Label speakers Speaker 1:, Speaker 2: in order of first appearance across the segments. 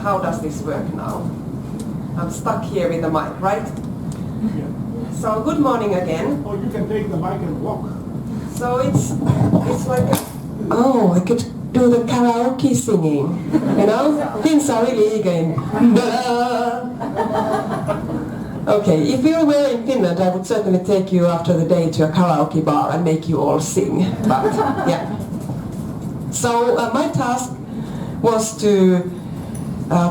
Speaker 1: how does this work now? I'm stuck here with the mic, right?
Speaker 2: Yeah.
Speaker 1: So good morning again.
Speaker 2: Or you can take the mic and walk.
Speaker 1: So it's like I could do the karaoke singing, you know? Finns are really eager in. Okay, if you were in Finland, I would certainly take you after the day to a karaoke bar and make you all sing. But yeah. So my task was to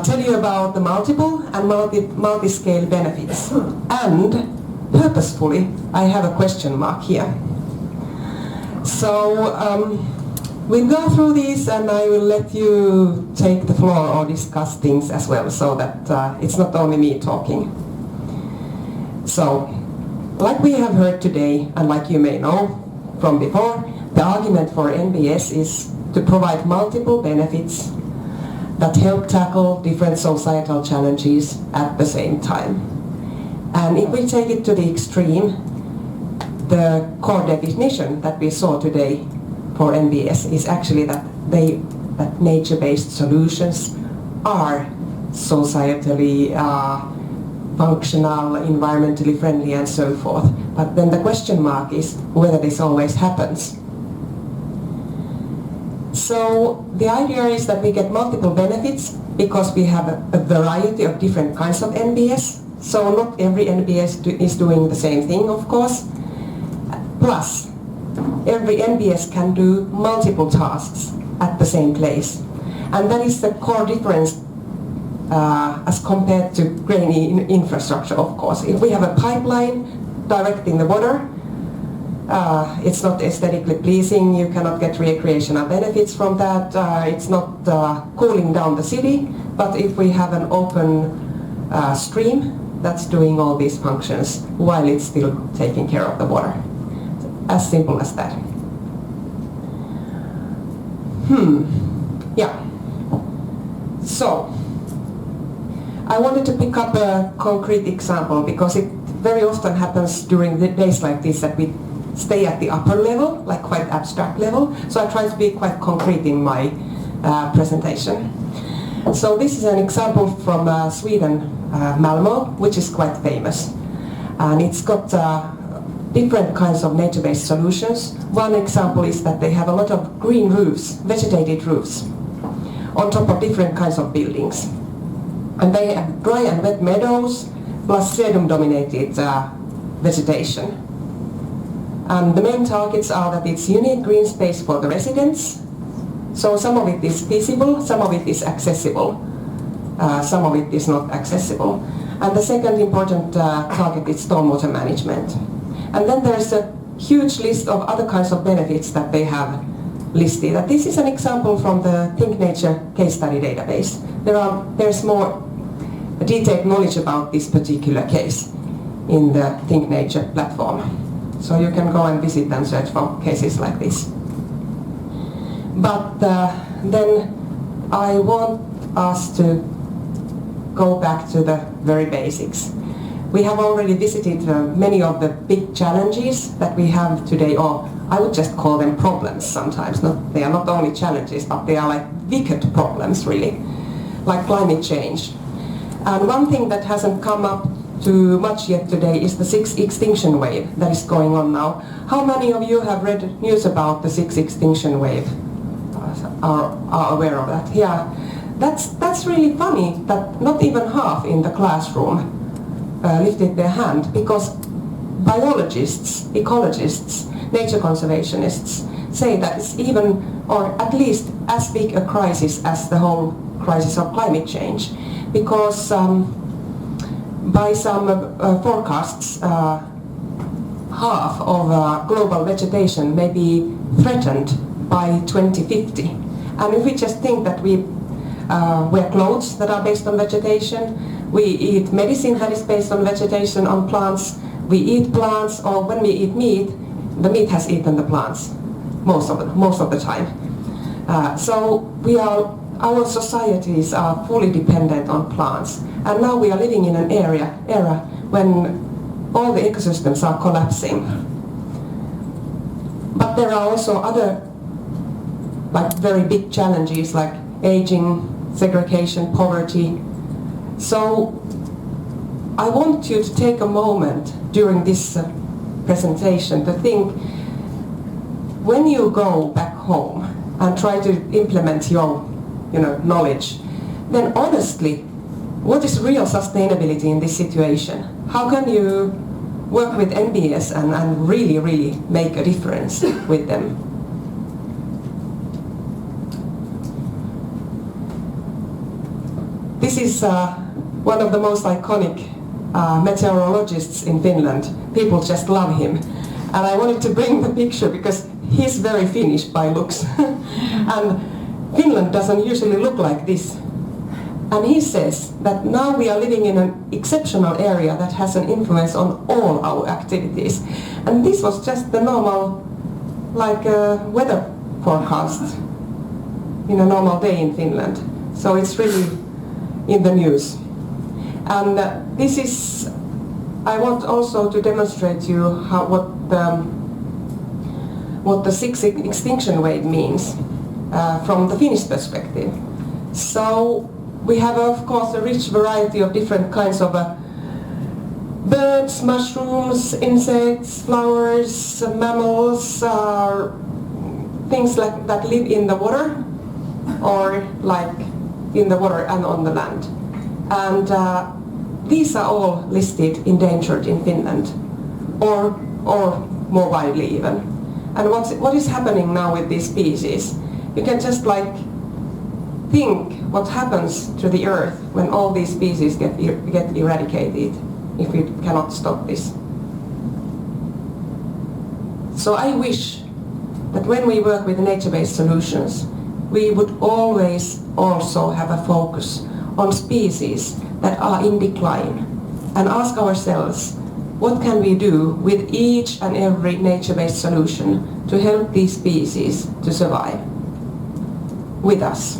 Speaker 1: tell you about the multiple and multi-scale benefits. And purposefully, I have a question mark here. So we'll go through these and I will let you take the floor or discuss things as well, so that it's not only me talking. So, like we have heard today, and like you may know from before, the argument for NBS is to provide multiple benefits that help tackle different societal challenges at the same time. And if we take it to the extreme, the core definition that we saw today for NBS is actually that nature-based solutions are societally functional, environmentally friendly, and so forth. But then the question mark is whether this always happens. So the idea is that we get multiple benefits because we have a variety of different kinds of NBS. So not every NBS is doing the same thing, of course. Plus, every NBS can do multiple tasks at the same place. And that is the core difference as compared to grainy infrastructure, of course. If we have a pipeline directing the water, it's not aesthetically pleasing, you cannot get recreational benefits from that, it's not cooling down the city, but if we have an open stream that's doing all these functions while it's still taking care of the water. As simple as that. Yeah. So, I wanted to pick up a concrete example because it very often happens during the days like this that we stay at the upper level, like quite abstract level. So I try to be quite concrete in my presentation. So this is an example from Sweden, Malmö, which is quite famous. And it's got different kinds of nature-based solutions. One example is that they have a lot of green roofs, vegetated roofs, on top of different kinds of buildings. And they have dry and wet meadows, plus sedum-dominated vegetation. And the main targets are that it's unique green space for the residents. So some of it is feasible, some of it is accessible, some of it is not accessible. And the second important target is stormwater management. And then there's a huge list of other kinds of benefits that they have listed. And this is an example from the ThinkNature case study database. There's more detailed knowledge about this particular case in the ThinkNature platform. So you can go and visit and search for cases like this. But then I want us to go back to the very basics. We have already visited many of the big challenges that we have today, or I would just call them problems sometimes. They are not only challenges, but they are like wicked problems really, like climate change. And one thing that hasn't come up too much yet today is the sixth extinction wave that is going on now. How many of you have read news about the sixth extinction wave? Are aware of that? Yeah, that's really funny that not even half in the classroom lifted their hand, because biologists, ecologists, nature conservationists say that it's even, or at least as big a crisis as the whole crisis of climate change, because by some forecasts, half of global vegetation may be threatened by 2050. And if we just think that we wear clothes that are based on vegetation, we eat medicine that is based on vegetation, on plants, we eat plants, or when we eat meat, the meat has eaten the plants most of the time. So our societies are fully dependent on plants, and now we are living in an era when all the ecosystems are collapsing. But there are also other like very big challenges like aging segregation, poverty. So I want you to take a moment during this presentation to think, when you go back home and try to implement your knowledge, then honestly, what is real sustainability in this situation? How can you work with NBS and really, really make a difference with them? This is one of the most iconic meteorologists in Finland. People just love him. And I wanted to bring the picture because he's very Finnish by looks. And Finland doesn't usually look like this. And he says that now we are living in an exceptional area that has an influence on all our activities. And this was just the normal, weather forecast in a normal day in Finland. So it's really in the news. And this is, I want also to demonstrate to you what the sixth extinction wave means from the Finnish perspective. So we have, of course, a rich variety of different kinds of birds, mushrooms, insects, flowers, mammals, things like that live in the water, or like in the water and on the land. And these are all listed endangered in Finland, or more widely even. And what is happening now with these species? You can just think what happens to the earth when all these species get eradicated if we cannot stop this. So I wish that when we work with nature-based solutions, we would always also have a focus on species that are in decline and ask ourselves, what can we do with each and every nature-based solution to help these species to survive with us?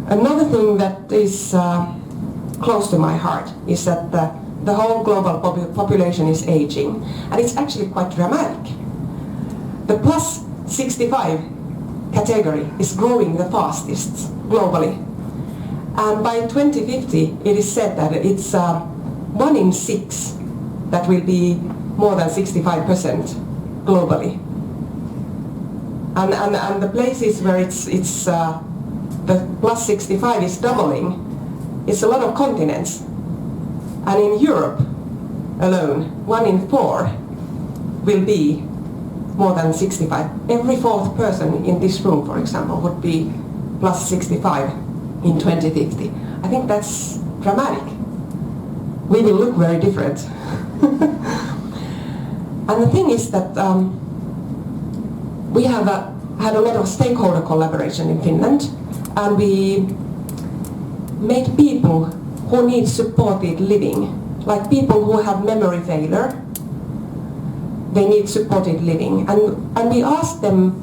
Speaker 1: Another thing that is close to my heart is that the whole global population is aging, and it's actually quite dramatic. The plus 65 category is growing the fastest globally. And by 2050, it is said that it's 1 in 6 that will be more than 65% globally. And the places where it's the plus 65 is doubling, it's a lot of continents. And in Europe alone, 1 in 4 will be more than 65. Every fourth person in this room, for example, would be plus 65 in 2050. I think that's dramatic. We will look very different. And the thing is that we have had a lot of stakeholder collaboration in Finland, and we made people who need supported living, like people who have memory failure, they need supported living. And we asked them,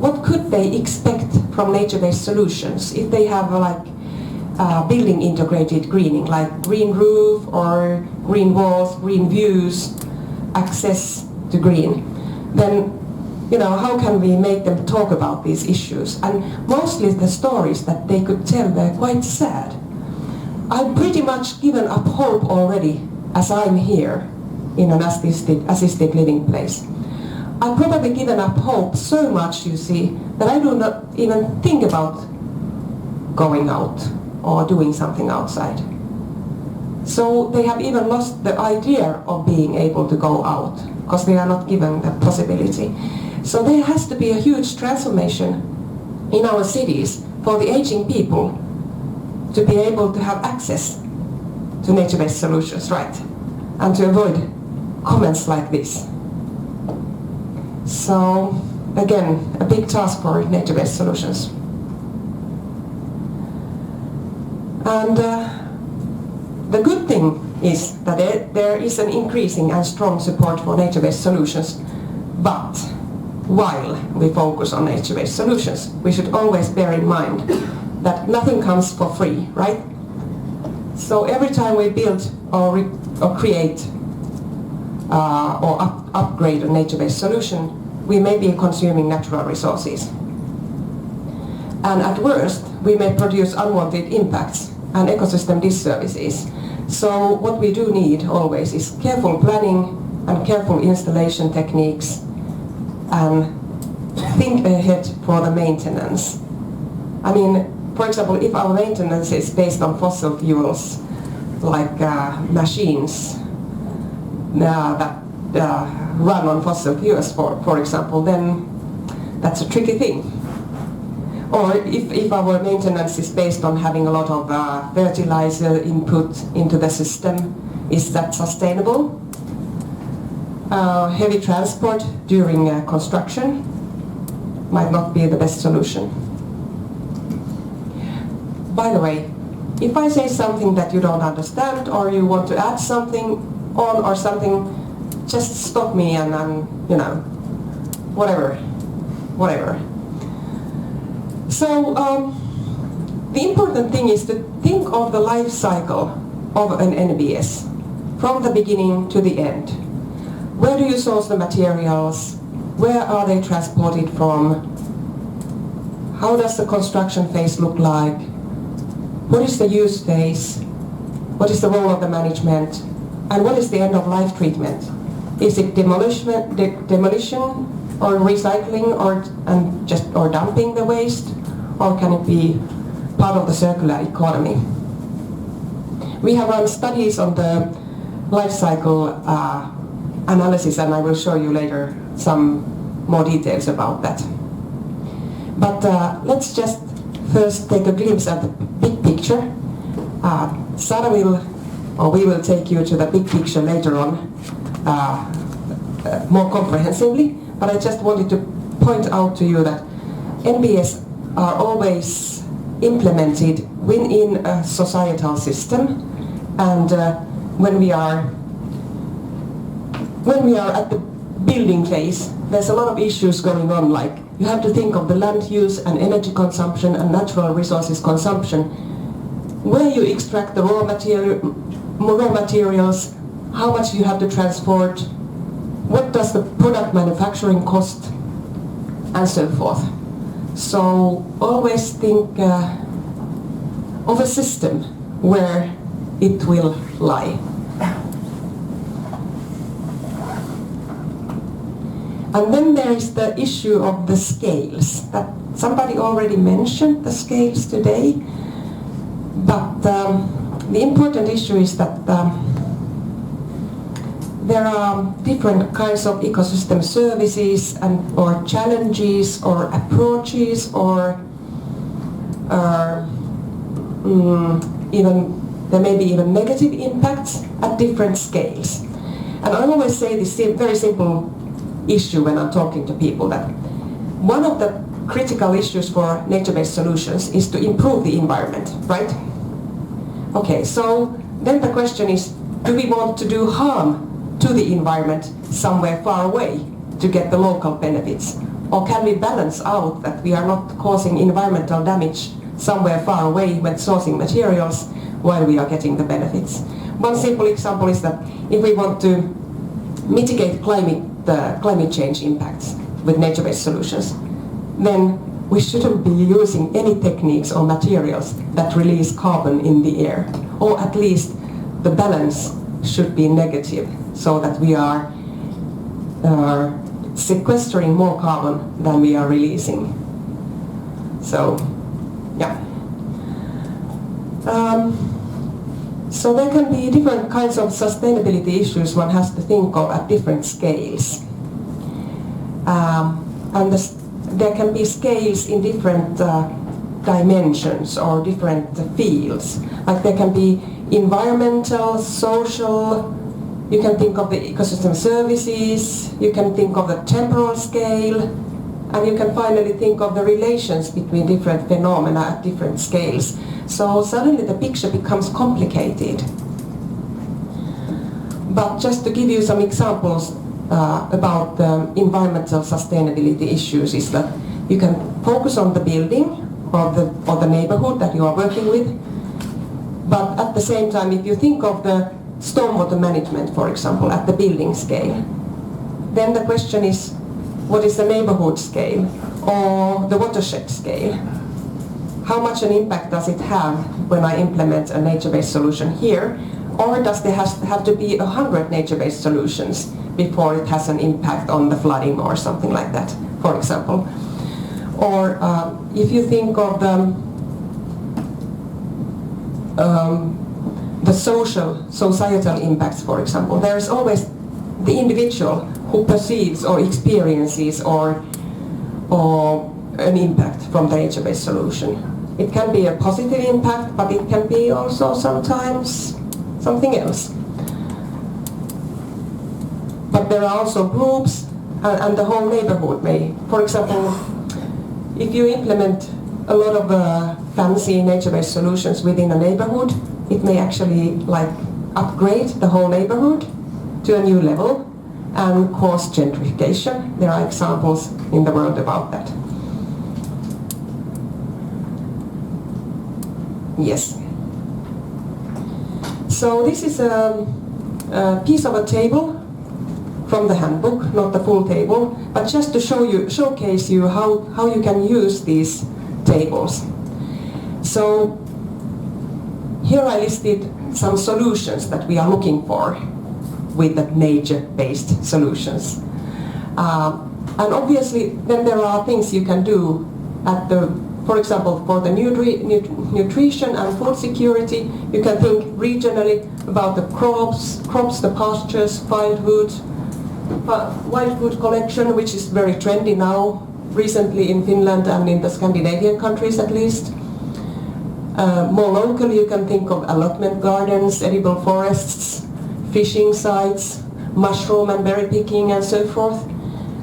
Speaker 1: what could they expect from nature-based solutions if they have building integrated greening, like green roof or green walls, green views, access to green. Then, how can we make them talk about these issues? And mostly the stories that they could tell were quite sad. I've pretty much given up hope already as I'm here in an assisted living place. I've probably given up hope so much, you see, that I do not even think about going out or doing something outside. So they have even lost the idea of being able to go out because they are not given the possibility. So there has to be a huge transformation in our cities for the aging people to be able to have access to nature-based solutions, right? And to avoid comments like this. So, again, a big task for nature-based solutions. And the good thing is that there is an increasing and strong support for nature-based solutions, but while we focus on nature-based solutions, we should always bear in mind that nothing comes for free, right? So every time we build or create or upgrade a nature-based solution, we may be consuming natural resources. And at worst, we may produce unwanted impacts and ecosystem disservices. So what we do need always is careful planning and careful installation techniques, and think ahead for the maintenance. I mean, for example, if our maintenance is based on fossil fuels, like machines that run on fossil fuels, for example, then that's a tricky thing. Or if our maintenance is based on having a lot of fertilizer input into the system, is that sustainable? Heavy transport during construction might not be the best solution. By the way, if I say something that you don't understand, or you want to add something on or something, just stop me and you know, whatever. So the important thing is to think of the life cycle of an NBS from the beginning to the end. Where do you source the materials? Where are they transported from? How does the construction phase look like? What is the use phase? What is the role of the management? And what is the end of life treatment? Is it demolition or recycling or dumping the waste? Or can it be part of the circular economy? We have run studies on the life cycle analysis, and I will show you later some more details about that. But let's just first take a glimpse at the big picture. Sara we will take you to the big picture later on more comprehensively, but I just wanted to point out to you that NBS are always implemented within a societal system, and when we are at the building phase, there's a lot of issues going on, like you have to think of the land use and energy consumption and natural resources consumption, where you extract the raw materials, how much you have to transport, what does the product manufacturing cost, and so forth. So always think of a system where it will lie. And then there is the issue of the scales. That somebody already mentioned the scales today, but the important issue is that there are different kinds of ecosystem services or challenges or approaches or even there may be even negative impacts at different scales. And I always say this very simple issue when I'm talking to people, that one of the critical issues for nature-based solutions is to improve the environment, right? Okay, so then the question is, do we want to do harm to the environment somewhere far away to get the local benefits? Or can we balance out that we are not causing environmental damage somewhere far away when sourcing materials while we are getting the benefits? One simple example is that if we want to mitigate climate change impacts with nature-based solutions, then we shouldn't be using any techniques or materials that release carbon in the air, or at least the balance should be negative, so that we are sequestering more carbon than we are releasing. So, yeah. So there can be different kinds of sustainability issues one has to think of at different scales. And there can be scales in different dimensions or different fields. Like there can be environmental, social, you can think of the ecosystem services, you can think of the temporal scale, and you can finally think of the relations between different phenomena at different scales. So suddenly the picture becomes complicated. But just to give you some examples about the environmental sustainability issues, is that you can focus on the building or the neighborhood that you are working with, but at the same time, if you think of the stormwater management, for example, at the building scale, then the question is, what is the neighborhood scale or the watershed scale? how much an impact does it have when I implement a nature-based solution here? Or does there have to be 100 nature-based solutions before it has an impact on the flooding or something like that, for example? Or if you think of the societal impacts, for example, there is always the individual who perceives or experiences or an impact from the nature-based solution. It can be a positive impact, but it can be also sometimes something else. But there are also groups and the whole neighborhood may. For example, if you implement a lot of fancy nature-based solutions within a neighborhood, it may actually like upgrade the whole neighborhood to a new level and cause gentrification. There are examples in the world about that. Yes. So this is a piece of a table from the handbook, not the full table, but just to showcase you how you can use these tables. So here I listed some solutions that we are looking for with the nature-based solutions. And obviously then there are things you can do at for example, for the nutrition and food security, you can think regionally about the crops, the pastures, wild food collection, which is very trendy now, recently in Finland and in the Scandinavian countries at least. More locally, you can think of allotment gardens, edible forests, fishing sites, mushroom and berry picking and so forth.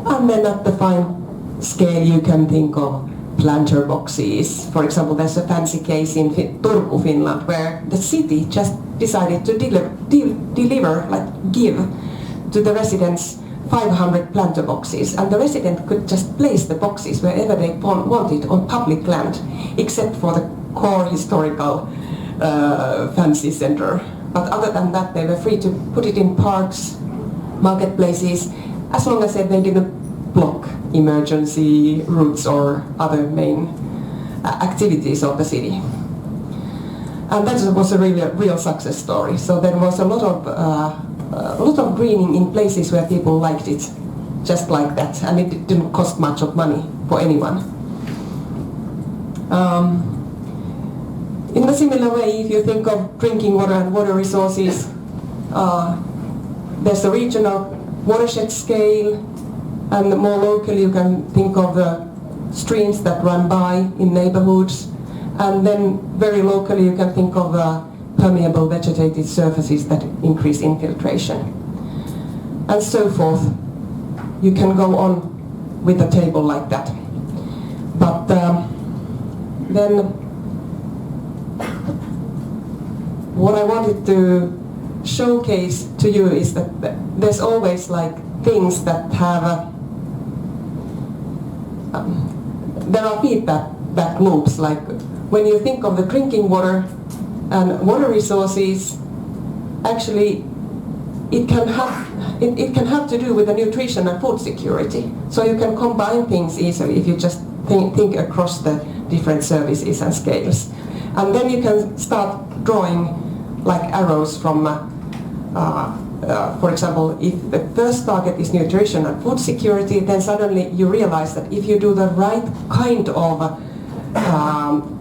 Speaker 1: And then at the fine scale, you can think of planter boxes. For example, there's a fancy case in Turku, Finland, where the city just decided to give to the residents 500 planter boxes, and the resident could just place the boxes wherever they wanted on public land, except for the core historical fancy center. But other than that, they were free to put it in parks, marketplaces, as long as they didn't block emergency routes or other main activities of the city. And that was a real success story. So there was a lot of greening in places where people liked it, just like that, and it didn't cost much of money for anyone. In a similar way, if you think of drinking water and water resources, there's a regional watershed scale, and more locally you can think of the streams that run by in neighborhoods, and then very locally you can think of permeable vegetated surfaces that increase infiltration, and so forth. You can go on with a table like that. But then what I wanted to showcase to you is that there's always like things that have there are feedback loops. Like when you think of the drinking water and water resources, actually it can have to do with the nutrition and food security. So you can combine things easily if you just think across the different services and scales. And then you can start drawing like arrows from for example, if the first target is nutrition and food security, then suddenly you realize that if you do the right kind of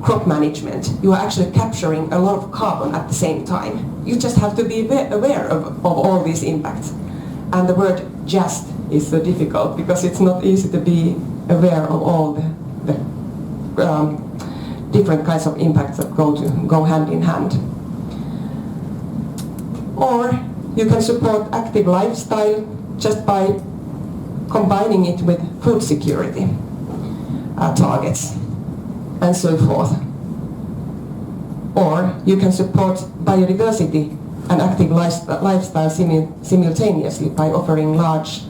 Speaker 1: crop management, you are actually capturing a lot of carbon at the same time. You just have to be aware of all these impacts. And the word just is so difficult because it's not easy to be aware of all the different kinds of impacts that go hand in hand. Or you can support active lifestyle just by combining it with food security targets and so forth. Or you can support biodiversity and active lifestyle simultaneously by offering large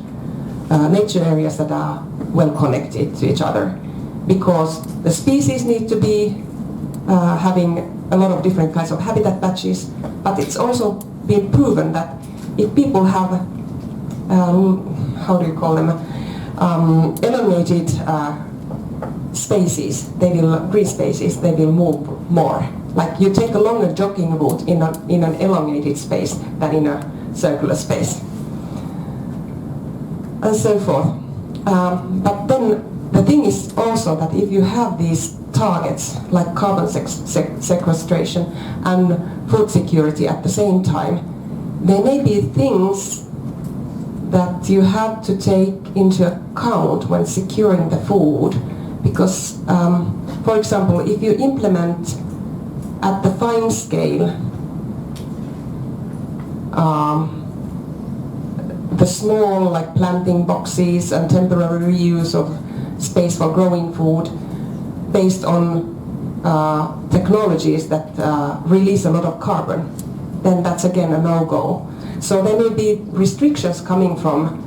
Speaker 1: nature areas that are well connected to each other, because the species need to be having a lot of different kinds of habitat patches, but it's also been proven that if people have, how do you call them, elongated spaces, green spaces, they will move more. Like you take a longer jogging route in an elongated space than in a circular space, and so forth. But then the thing is also that if you have these targets like carbon sequestration and food security at the same time, there may be things that you have to take into account when securing the food, because, for example, if you implement at the fine scale the small, like planting boxes and temporary reuse of space for growing food based on technologies that release a lot of carbon, then that's again a no-go. So there may be restrictions coming from,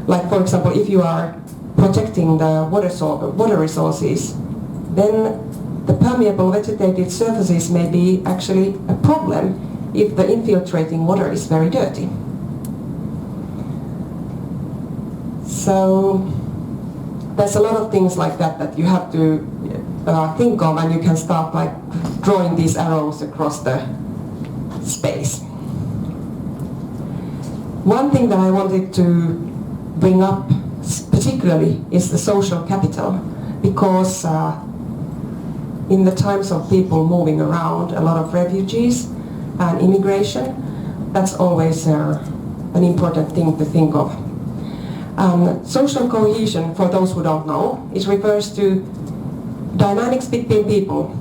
Speaker 1: like for example, if you are protecting the water resources, then the permeable vegetated surfaces may be actually a problem if the infiltrating water is very dirty. So there's a lot of things like that that you have to think of, and you can start like drawing these arrows across the space. One thing that I wanted to bring up particularly is the social capital, because in the times of people moving around, a lot of refugees and immigration, that's always an important thing to think of. Social cohesion, for those who don't know, it refers to dynamics between people,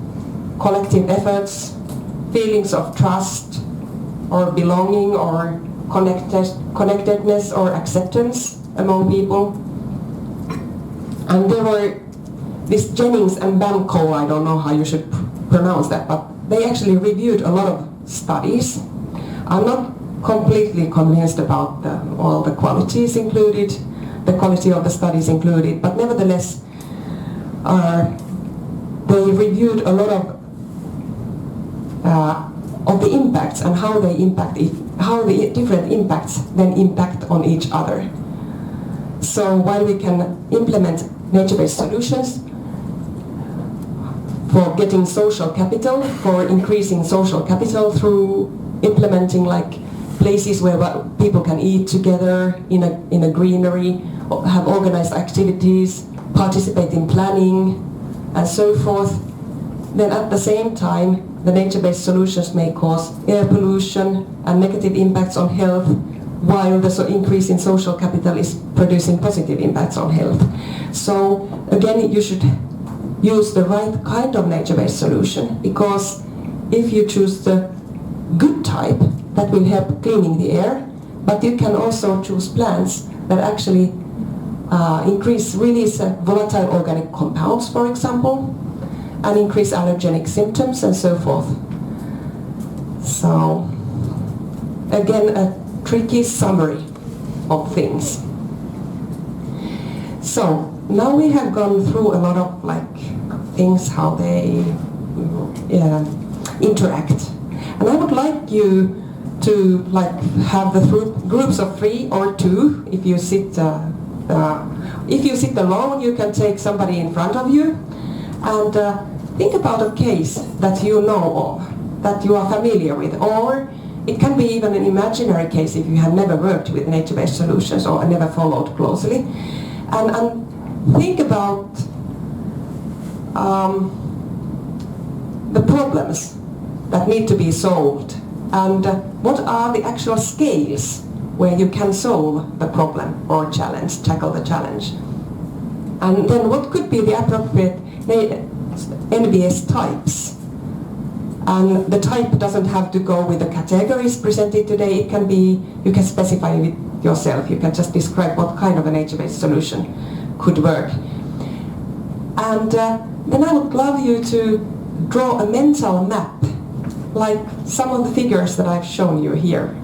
Speaker 1: collective efforts, feelings of trust or belonging or connectedness or acceptance among people. And there were this Jennings and Banco, I don't know how you should pronounce that, but they actually reviewed a lot of studies. I'm not completely convinced about all the qualities included, the quality of the studies included, but nevertheless they reviewed a lot of the impacts and how they impact how the different impacts then impact on each other. So while we can implement nature-based solutions for getting social capital, for increasing social capital through implementing like places where people can eat together in a greenery, have organized activities, participate in planning, and so forth, then at the same time the nature-based solutions may cause air pollution and negative impacts on health, while the increase in social capital is producing positive impacts on health. So again, you should use the right kind of nature-based solution, because if you choose the good type, that will help cleaning the air, but you can also choose plants that actually release volatile organic compounds, for example, and increase allergenic symptoms and so forth. So again, a tricky summary of things. So now we have gone through a lot of things, how they interact, and I would like you to have the groups of 3 or 2. If you sit alone, you can take somebody in front of you and think about a case that you know of, that you are familiar with, or it can be even an imaginary case if you have never worked with nature-based solutions or never followed closely, and think about the problems that need to be solved, and what are the actual scales where you can solve the problem or tackle the challenge. And then what could be the appropriate NBS types. And the type doesn't have to go with the categories presented today. It can be, you can specify it yourself. You can just describe what kind of a nature-based solution could work. And then I would love you to draw a mental map, like some of the figures that I've shown you here.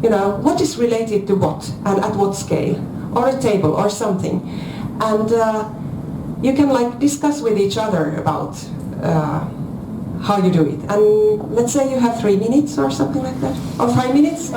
Speaker 1: You know, what is related to what and at what scale, or a table or something. And you can discuss with each other about how you do it. And let's say you have 3 minutes or something like that, or 5 minutes.